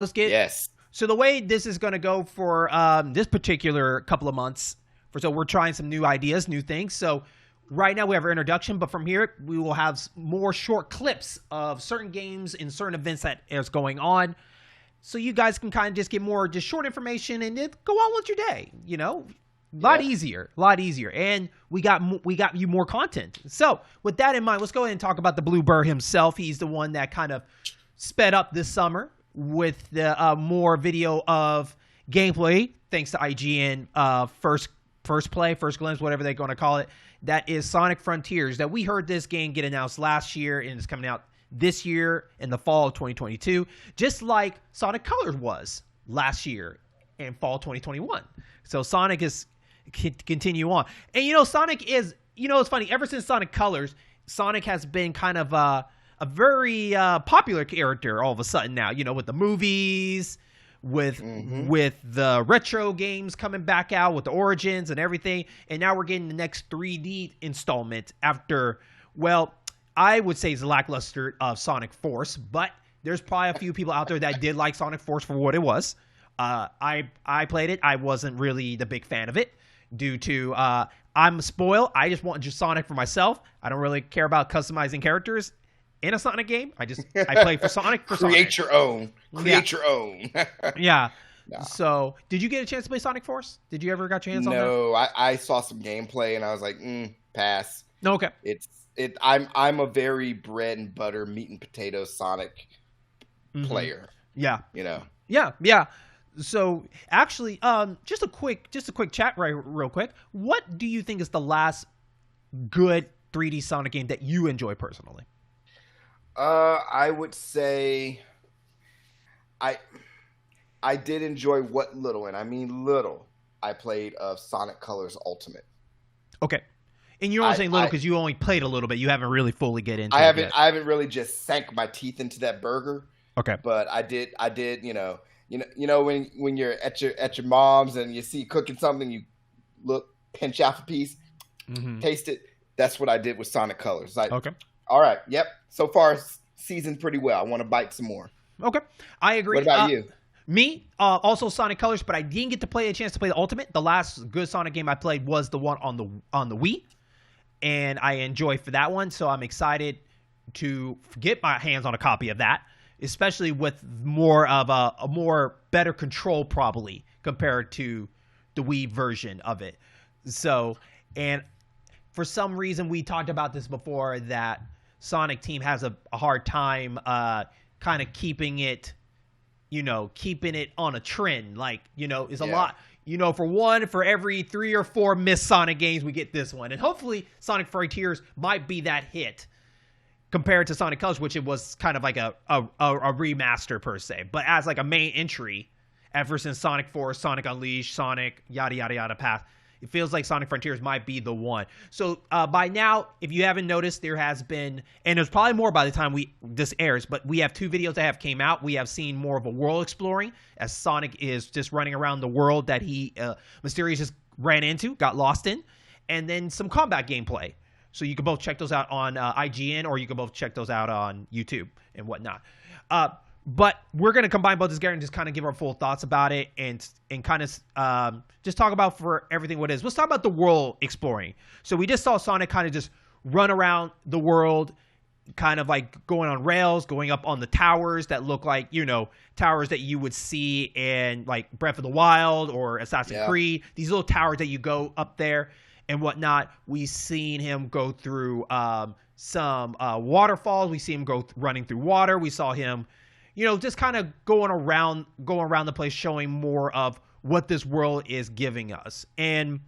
let's get Yes. so the way this is going to go for this particular couple of months. So we're trying some new ideas, new things. So right now we have our introduction, but from here we will have more short clips of certain games and certain events that is going on. So you guys can kind of just get more just short information and then go on with your day. A lot easier, and we got you more content. So with that in mind, let's go ahead and talk about the Blue Bird himself. He's the one that kind of sped up this summer with the more video of gameplay, thanks to IGN first play, first glimpse, whatever they're going to call it. That is Sonic Frontiers. That we heard this game get announced last year and it's coming out this year in the fall of 2022, just like Sonic Colors was last year in fall 2021. So Sonic is continue on, and Sonic is it's funny. Ever since Sonic Colors, Sonic has been kind of a very popular character all of a sudden now. With the movies, with the retro games coming back out, with the Origins and everything, and now we're getting the next 3D installment after, well, I would say it's lackluster of Sonic Force, but there's probably a few people out there that did like Sonic Force for what it was. I played it. I wasn't really the big fan of it due to I'm spoiled. I just want just Sonic for myself. I don't really care about customizing characters in a Sonic game. I play for Sonic for Create Sonic. your own. Create your own. Yeah. No. So, did you get a chance to play Sonic Force? Did you ever got your hands on that? No, I saw some gameplay and I was like, pass. No, okay. I'm a very bread and butter, meat and potatoes Sonic player. Yeah. Yeah. So actually, just a quick chat real quick. What do you think is the last good 3D Sonic game that you enjoy personally? I would say I did enjoy what little, and I mean little, I played of Sonic Colors Ultimate. Okay. And you're only saying little because you only played a little bit. You haven't really fully get into it yet. I haven't really just sank my teeth into that burger. Okay. But I did, when you're at your mom's and you see cooking something, you pinch off a piece, taste it. That's what I did with Sonic Colors. Okay. All right. Yep. So far, seasoned pretty well. I want to bite some more. Okay. I agree. What about you? Me, also Sonic Colors, but I didn't get to play a chance to play the Ultimate. The last good Sonic game I played was the one on the Wii, and I enjoyed for that one. So I'm excited to get my hands on a copy of that, especially with more of a more better control probably compared to the Wii version of it. So, and for some reason we talked about this before that Sonic Team has a hard time kind of keeping it on a trend. Like, is a lot, for every 3 or 4 missed Sonic games, we get this one. And hopefully Sonic Frontiers might be that hit compared to Sonic Colors, which it was kind of like a remaster per se. But as like a main entry, ever since Sonic Force, Sonic Unleashed, Sonic yada yada yada path, it feels like Sonic Frontiers might be the one. So by now, if you haven't noticed, there has been, and there's probably more by the time this airs, but we have 2 videos that have came out. We have seen more of a world exploring as Sonic is just running around the world that he mysteriously just ran into, got lost in, and then some combat gameplay. So you can both check those out on IGN, or you can both check those out on YouTube and whatnot. But we're going to combine both together and just kind of give our full thoughts about it and kind of just talk about for everything what it is. Let's talk about the world exploring. So we just saw Sonic kind of just run around the world, kind of like going on rails, going up on the towers that look like, towers that you would see in like Breath of the Wild or Assassin's Creed. These little towers that you go up there and whatnot. We've seen him go through some waterfalls. We see him running through water. We saw him just kind of going around the place, showing more of what this world is giving us. And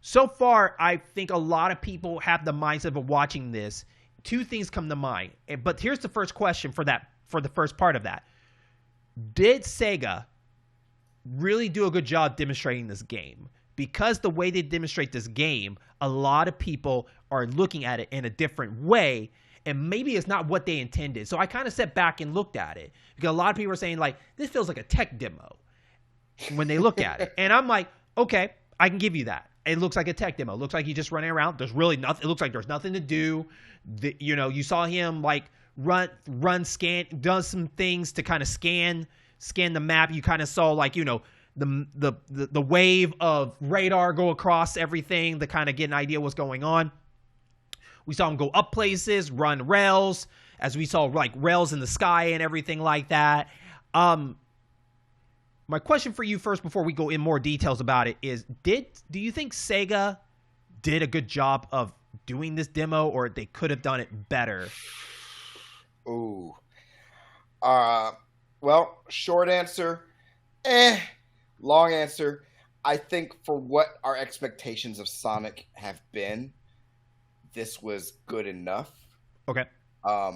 so far, I think a lot of people have the mindset of watching this. 2 things come to mind. But here's the first question for the first part of that. Did Sega really do a good job demonstrating this game? Because the way they demonstrate this game, a lot of people are looking at it in a different way, and maybe it's not what they intended. So I kind of sat back and looked at it because a lot of people are saying like, this feels like a tech demo when they look at it. And I'm like, okay, I can give you that. It looks like a tech demo. It looks like he's just running around. There's really nothing. It looks like there's nothing to do. You saw him like run, scan, does some things to kind of scan scanned the map, you kind of saw like, the wave of radar go across everything to kind of get an idea what's going on. We saw him go up places, run rails, as we saw like rails in the sky and everything like that. My question for you first, before we go in more details about it, is do you think Sega did a good job of doing this demo, or they could have done it better? Ooh. Well, short answer, long answer, I think for what our expectations of Sonic have been, this was good enough. Okay. I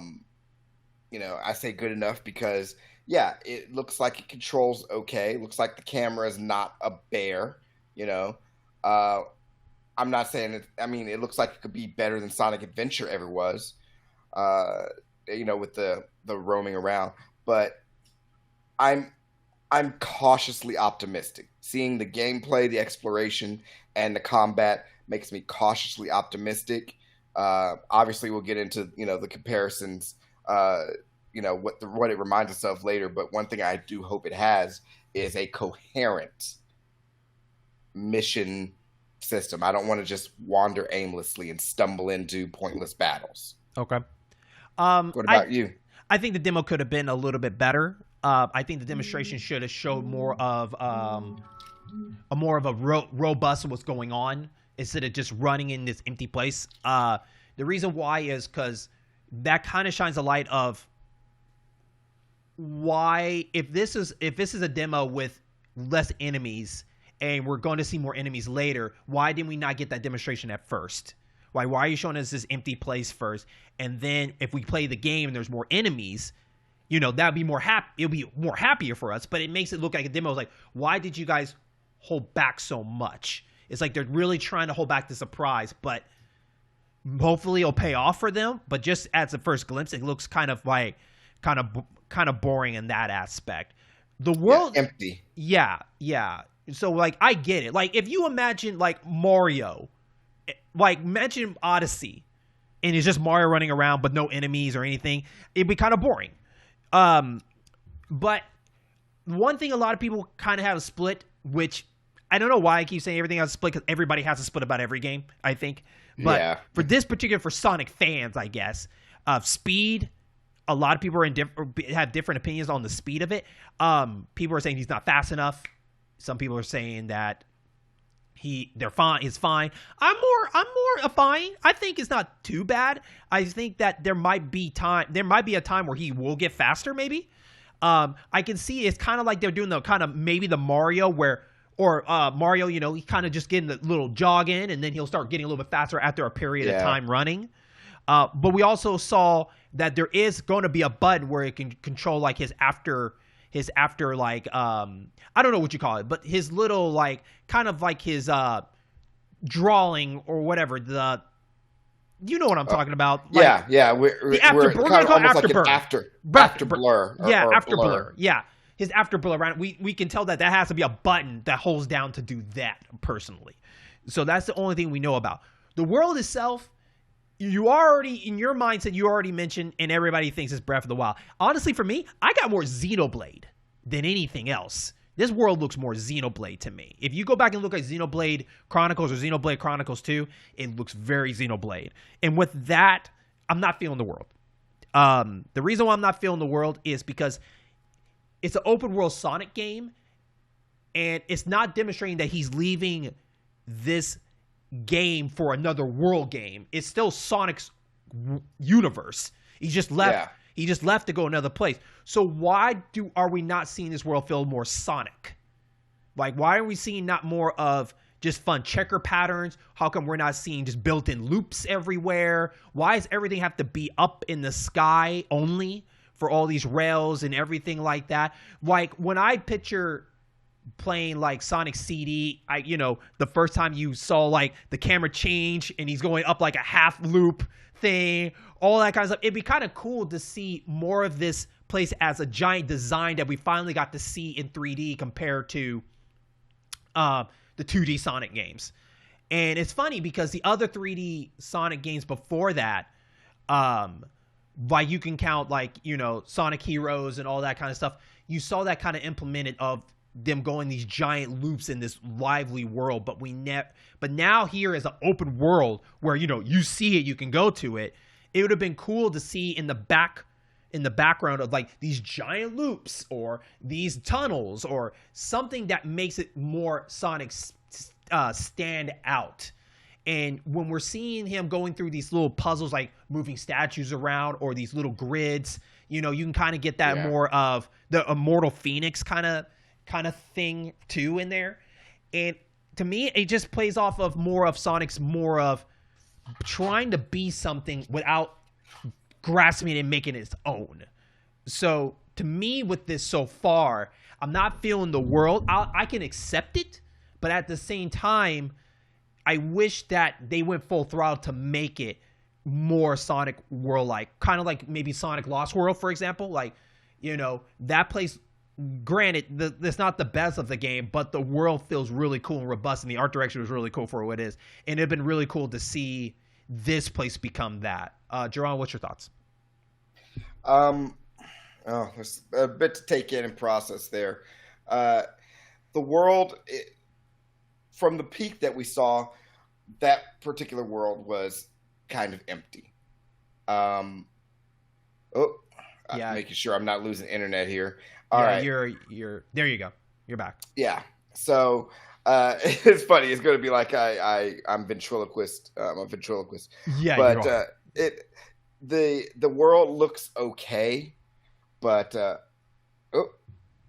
say good enough because, yeah, it looks like it controls okay. It looks like the camera is not a bear, I'm not saying it. I mean, it looks like it could be better than Sonic Adventure ever was, with the roaming around. But I'm cautiously optimistic. Seeing the gameplay, the exploration, and the combat makes me cautiously optimistic. Obviously, we'll get into the comparisons. What it reminds us of later. But one thing I do hope it has is a coherent mission system. I don't want to just wander aimlessly and stumble into pointless battles. Okay. What about you? I think the demo could have been a little bit better. I think the demonstration should have showed more of a robust what's going on instead of just running in this empty place. The reason why is because that kind of shines a light of why, if this is a demo with less enemies and we're going to see more enemies later, why didn't we not get that demonstration at first? Why are you showing us this empty place first? And then if we play the game and there's more enemies, that'd be more it'll be more happier for us. But it makes it look like a demo. It's like, why did you guys hold back so much? It's like they're really trying to hold back the surprise, but hopefully it'll pay off for them. But just as a first glimpse, it looks kind of boring in that aspect. The world empty. Yeah. So like, I get it. Like, if you imagine like Mario, like imagine Odyssey, and it's just Mario running around but no enemies or anything, it'd be kind of boring. But one thing a lot of people kind of have a split, which I don't know why I keep saying everything has a split, because everybody has a split about every game, I think. But for this particular, for Sonic fans, I guess, speed, a lot of people have different opinions on the speed of it. People are saying he's not fast enough. Some people are saying that it's fine. I'm more fine. I think it's not too bad. I think that there might be a time where he will get faster, maybe. I can see it's kind of like they're doing the kind of maybe the Mario Mario, he kind of just getting the little jog in, and then he'll start getting a little bit faster after a period of time running. But we also saw that there is going to be a button where it can control like his after like I don't know what you call it, but his little like kind of like his drawing or whatever, you know what I'm talking about. Like, we're kind of almost like an after blur. After blur. Yeah, his after blur around. We can tell that has to be a button that holds down to do that personally. So that's the only thing we know about. The world itself, you already, in your mindset, you already mentioned, and everybody thinks it's Breath of the Wild. Honestly, for me, I got more Xenoblade than anything else. This world looks more Xenoblade to me. If you go back and look at Xenoblade Chronicles or Xenoblade Chronicles 2, it looks very Xenoblade. And with that, I'm not feeling the world. The reason why I'm not feeling the world is because it's an open world Sonic game, and it's not demonstrating that he's leaving this game for another world game. It's still Sonic's universe. He just left. Yeah. He just left to go another place. So why are we not seeing this world feel more Sonic? Like, why are we seeing not more of just fun checker patterns? How come we're not seeing just built-in loops everywhere? Why does everything have to be up in the sky only for all these rails and everything like that? Like, when I picture playing like Sonic CD, the first time you saw like the camera change and he's going up like a half loop thing, all that kind of stuff, it'd be kind of cool to see more of this place as a giant design that we finally got to see in 3D compared to the 2D Sonic games. And it's funny because the other 3D Sonic games before that like you can count like, you know, Sonic Heroes and all that kind of stuff. You saw that kind of implemented of them going these giant loops in this lively world, but now here is an open world where, you know, you see it, you can go to it. It would have been cool to see in the background of like these giant loops or these tunnels or something that makes it more Sonic stand out. And when we're seeing him going through these little puzzles, like moving statues around or these little grids, you know, you can kind of get that more of the Immortal Phoenix kind of thing too in there. And to me, it just plays off of more of Sonic's more of trying to be something without grasping it and making it its own. So to me, with this so far, I'm not feeling the world. I can accept it, but at the same time, I wish that they went full throttle to make it more Sonic World-like. Kind of like maybe Sonic Lost World, for example. Like, you know, that place, granted, that's not the best of the game, but the world feels really cool and robust, and the art direction was really cool for what it is. And it'd been really cool to see this place become that. Jaron, what's your thoughts? There's a bit to take in and process there. The world... From the peak that we saw, that particular world was kind of empty. Making sure I'm not losing internet here. All right. You're there. You go. You're back. Yeah. So it's funny. It's going to be like I'm ventriloquist. I'm a ventriloquist. Yeah. But the world looks okay, but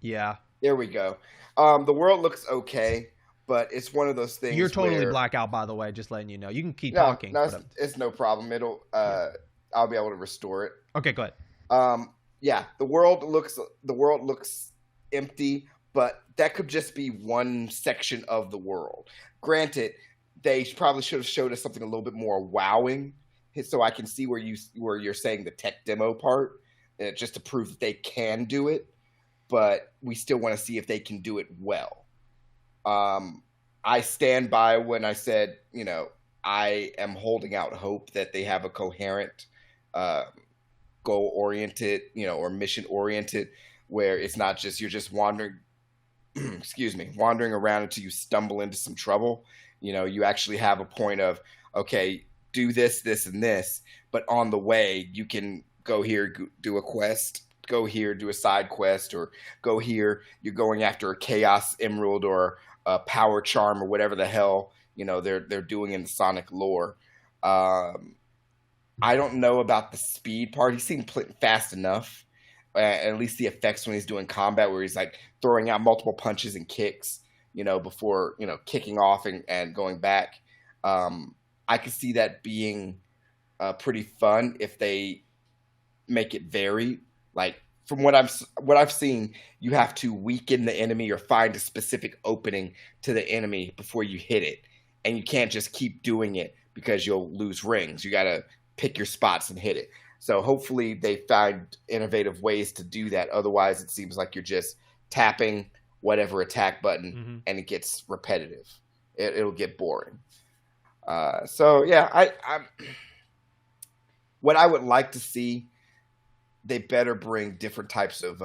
yeah. There we go. The world looks okay. But it's one of those things. You're totally blackout, by the way. Just letting you know. You can keep talking. No, it's no problem. I'll be able to restore it. Okay, go ahead. Yeah, the world looks empty, but that could just be one section of the world. Granted, they probably should have showed us something a little bit more wowing, so I can see where you're saying the tech demo part, just to prove that they can do it. But we still want to see if they can do it well. I stand by when I said, you know, I am holding out hope that they have a coherent, goal-oriented, you know, or mission-oriented, where it's not just you're just wandering, wandering around until you stumble into some trouble. You know, you actually have a point of, okay, do this, this, and this, but on the way you can go here, do a quest, go here, do a side quest, or go here, you're going after a Chaos Emerald or a Power Charm or whatever the hell, you know, they're doing in the Sonic lore. I don't know about the speed part. He seemed fast enough, at least the effects when he's doing combat, where he's like throwing out multiple punches and kicks, you know, before, you know, kicking off and going back. I could see that being pretty fun if they make it varied. Like, from what I've seen, you have to weaken the enemy or find a specific opening to the enemy before you hit it. And you can't just keep doing it because you'll lose rings. You got to pick your spots and hit it. So hopefully they find innovative ways to do that. Otherwise, it seems like you're just tapping whatever attack button and it gets repetitive. It'll get boring. So yeah, what I would like to see, they better bring different types of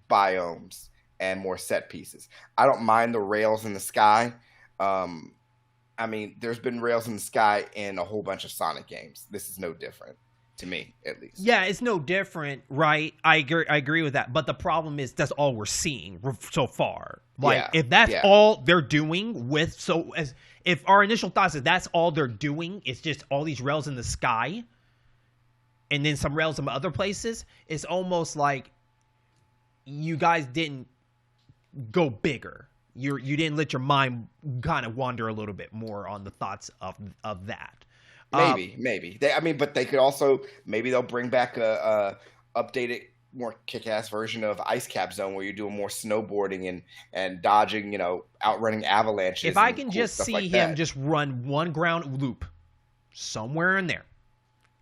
biomes and more set pieces. I don't mind the rails in the sky. I mean, there's been rails in the sky in a whole bunch of Sonic games. This is no different, to me, at least. Yeah, it's no different, right? I agree with that. But the problem is that's all we're seeing so far. Like, if that's all they're doing if our initial thoughts is that's all they're doing, it's just all these rails in the sky, and then some rails in other places, it's almost like you guys didn't go bigger. You didn't let your mind kind of wander a little bit more on the thoughts of that. Maybe. But they could also, maybe they'll bring back a updated, more kick-ass version of Ice Cap Zone where you're doing more snowboarding and dodging, you know, outrunning avalanches. If I can just see him just run one ground loop somewhere in there.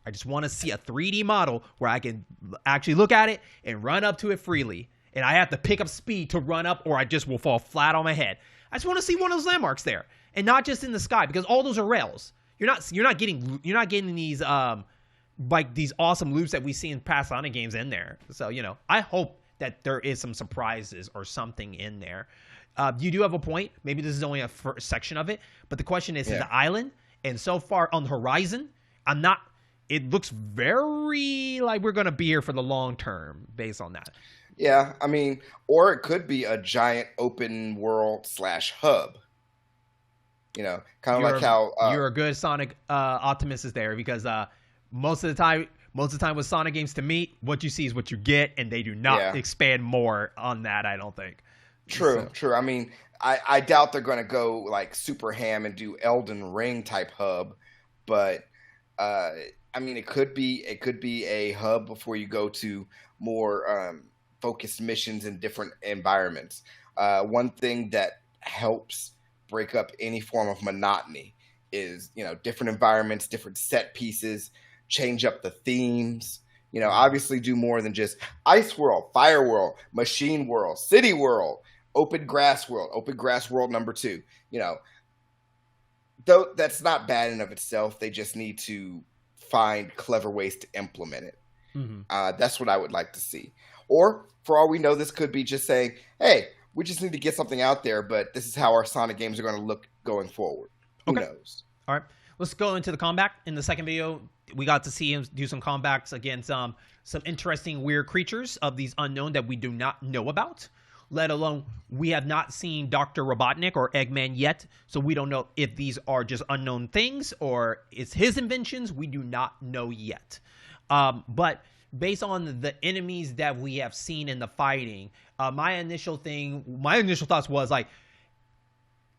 I just want to see a 3D model where I can actually look at it and run up to it freely. And I have to pick up speed to run up or I just will fall flat on my head. I just want to see one of those landmarks there. And not just in the sky, because all those are rails. You're not getting these like these awesome loops that we see in past Sonic games in there. So, you know, I hope that there is some surprises or something in there. You do have a point. Maybe this is only a first section of it, but the question is the island. And so far on the horizon, it looks very like we're going to be here for the long term based on that. Yeah, I mean, or it could be a giant open world / hub. You know, kind of like how you're a good Sonic optimist is there, because most of the time with Sonic games, to me, what you see is what you get, and they do not expand more on that, I don't think. True. I mean, I doubt they're going to go like super ham and do Elden Ring type hub, but I mean, it could be a hub before you go to more focused missions in different environments. One thing that helps break up any form of monotony is, you know, different environments, different set pieces, change up the themes. You know, obviously do more than just Ice World, Fire World, Machine World, City World, Open Grass World number 2. You know, though that's not bad in of itself. They just need to find clever ways to implement it. That's what I would like to see. Or for all we know, this could be just saying, hey, we just need to get something out there, but this is how our Sonic games are going to look going forward. Who knows? All right. Let's go into the combat. In the second video, we got to see him do some combats against some interesting weird creatures of these unknown that we do not know about. Let alone, we have not seen Dr. Robotnik or Eggman yet, so we don't know if these are just unknown things or it's his inventions. We do not know yet. But based on the enemies that we have seen in the fighting, my initial thoughts was like,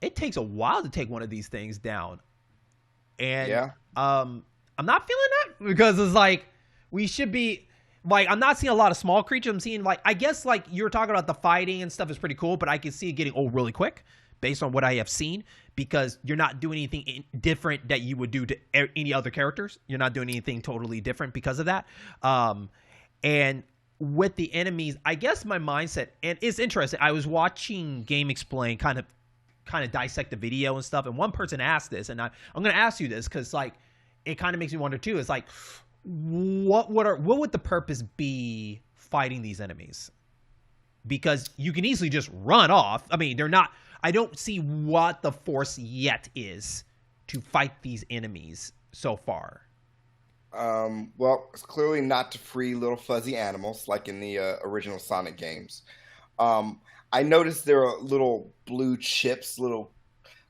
it takes a while to take one of these things down. And I'm not feeling that, because it's like, we should be, like, I'm not seeing a lot of small creatures. I'm seeing, like, I guess, like, you're talking about the fighting and stuff is pretty cool, but I can see it getting old really quick based on what I have seen, because you're not doing anything different that you would do to any other characters. You're not doing anything totally different because of that. And with the enemies, I guess my mindset, and it's interesting, I was watching Game Explain kind of dissect the video and stuff, and one person asked this, and I'm going to ask you this, because, like, it kind of makes me wonder too. It's like, what would the purpose be fighting these enemies? Because you can easily just run off. I mean, I don't see what the force yet is to fight these enemies so far. Well, it's clearly not to free little fuzzy animals like in the original Sonic games. I noticed there are little blue chips, little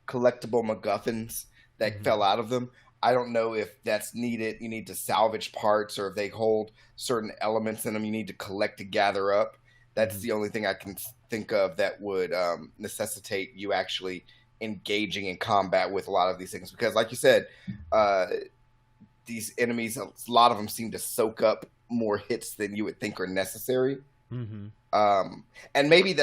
collectible MacGuffins that fell out of them. I don't know if that's needed. You need to salvage parts, or if they hold certain elements in them you need to collect to gather up. That's the only thing I can think of that would necessitate you actually engaging in combat with a lot of these things. Because like you said, these enemies, a lot of them seem to soak up more hits than you would think are necessary. And maybe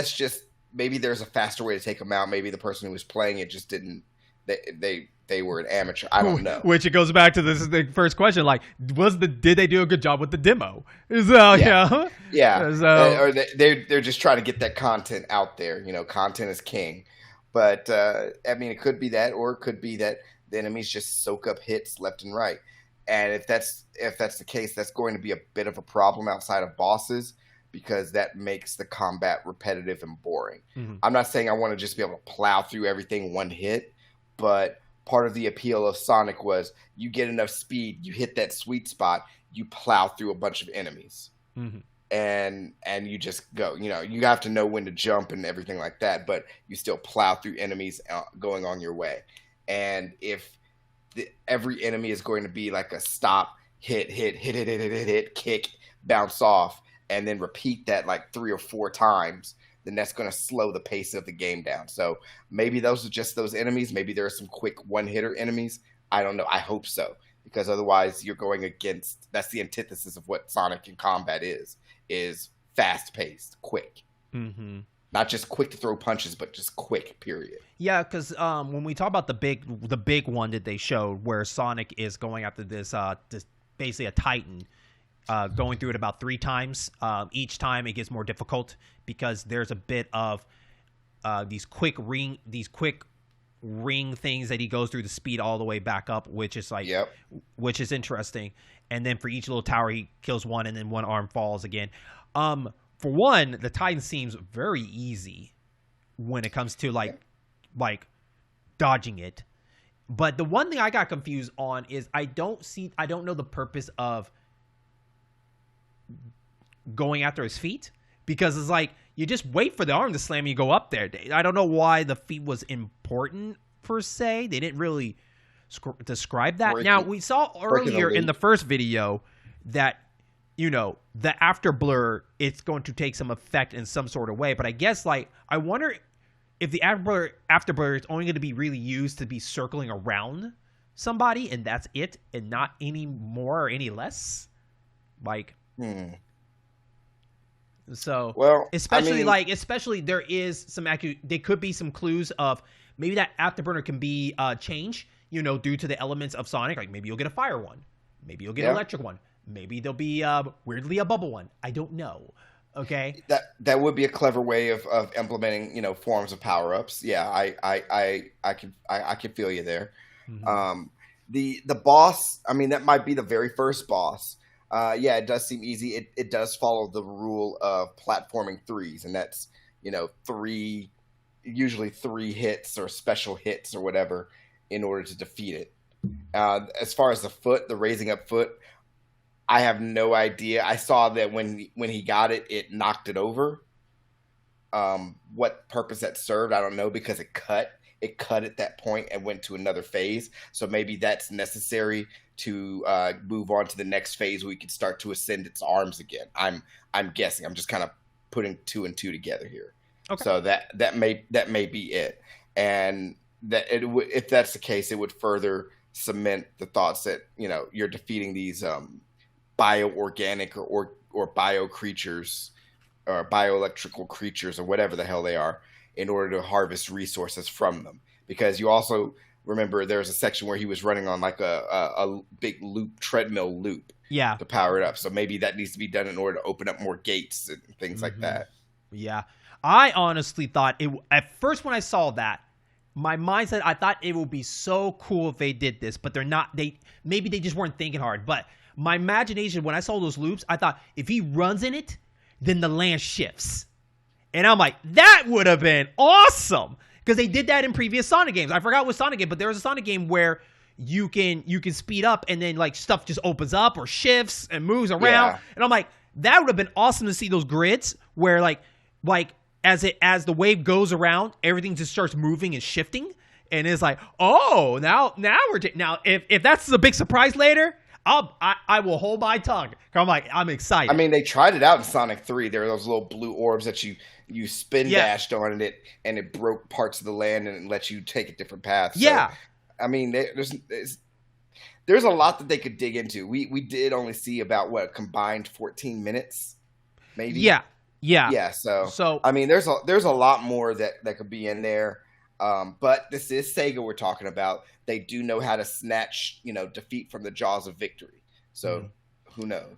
maybe there's a faster way to take them out. Maybe the person who was playing it just didn't, they were an amateur. I don't know. Which it goes back to the first question, like, did they do a good job with the demo? So, or they're just trying to get that content out there. You know, content is king. But I mean, it could be that, or it could be that the enemies just soak up hits left and right. And if that's the case, that's going to be a bit of a problem outside of bosses, because that makes the combat repetitive and boring. I'm not saying I want to just be able to plow through everything one hit, but part of the appeal of Sonic was you get enough speed, you hit that sweet spot, you plow through a bunch of enemies. And you just go. You know, you have to know when to jump and everything like that, but you still plow through enemies going on your way. And if every enemy is going to be like a stop, hit, kick, bounce off, and then repeat that like 3 or 4 times, then that's going to slow the pace of the game down. So maybe those are just those enemies. Maybe there are some quick one-hitter enemies. I don't know. I hope so, because otherwise you're going against, that's the antithesis of what Sonic in combat is fast-paced, quick. Not just quick to throw punches, but just quick, period. Yeah, because when we talk about the big one that they showed, where Sonic is going after this basically a Titan, going through it about 3 times. Each time it gets more difficult because there's a bit of these quick ring things that he goes through to speed all the way back up, which is like, which is interesting. and then for each little tower he kills one, and then one arm falls again. For one, the Titan seems very easy when it comes to like dodging it. But the one thing I got confused on is I don't know the purpose of going after his feet, because it's like you just wait for the arm to slam, you go up there. I don't know why the feet was important per se. They didn't really describe that. Now, we saw earlier in the first video that, you know, the after blur, it's going to take some effect in some sort of way. But I guess, like, I wonder if the after blur is only going to be really used to be circling around somebody, and that's it, and not any more or any less. Like, so, well, especially there is some there could be some clues of maybe that afterburner can be changed, you know, due to the elements of Sonic. Like maybe you'll get a fire one, maybe you'll get an electric one, maybe there'll be weirdly a bubble one. I don't know. Okay, that would be a clever way of implementing, you know, forms of power ups. Yeah, I can feel you there. Mm-hmm. The boss, I mean, that might be the very first boss. Yeah, it does seem easy. It does follow the rule of platforming threes, and that's, you know, usually three hits or special hits or whatever in order to defeat it. As far as the raising up foot, I have no idea. I saw that when he got it, it knocked it over. What purpose that served, I don't know, because it cut at that point and went to another phase. So maybe that's necessary to move on to the next phase where we could start to ascend its arms again. I'm guessing. I'm just kind of putting two and two together here. Okay. So that may be it. And that if that's the case, it would further cement the thoughts that, you know, you're defeating these bioorganic or bio creatures or bioelectrical creatures or whatever the hell they are, in order to harvest resources from them. Because you also remember there's a section where he was running on like a big treadmill loop to power it up. So maybe that needs to be done in order to open up more gates and things like that. Yeah. I honestly thought at first when I saw that, my mindset, I thought it would be so cool if they did this, but they're not. Maybe they just weren't thinking hard. But my imagination, when I saw those loops, I thought if he runs in it, then the land shifts. And I'm like, that would have been awesome, because they did that in previous Sonic games. I forgot what Sonic game, but there was a Sonic game where you can speed up and then like stuff just opens up or shifts and moves around. Yeah. And I'm like, that would have been awesome to see those grids where like as the wave goes around, everything just starts moving and shifting, and it's like, oh, now if that's a big surprise later, I will hold my tongue. I'm excited. I mean, they tried it out in Sonic 3. There were those little blue orbs that you spin dashed on it, and it broke parts of the land and it let you take a different path. Yeah. So, I mean, there's a lot that they could dig into. We did only see about a combined 14 minutes, maybe. Yeah. So I mean, there's a lot more that could be in there. But this is Sega we're talking about. They do know how to snatch, you know, defeat from the jaws of victory. So who knows?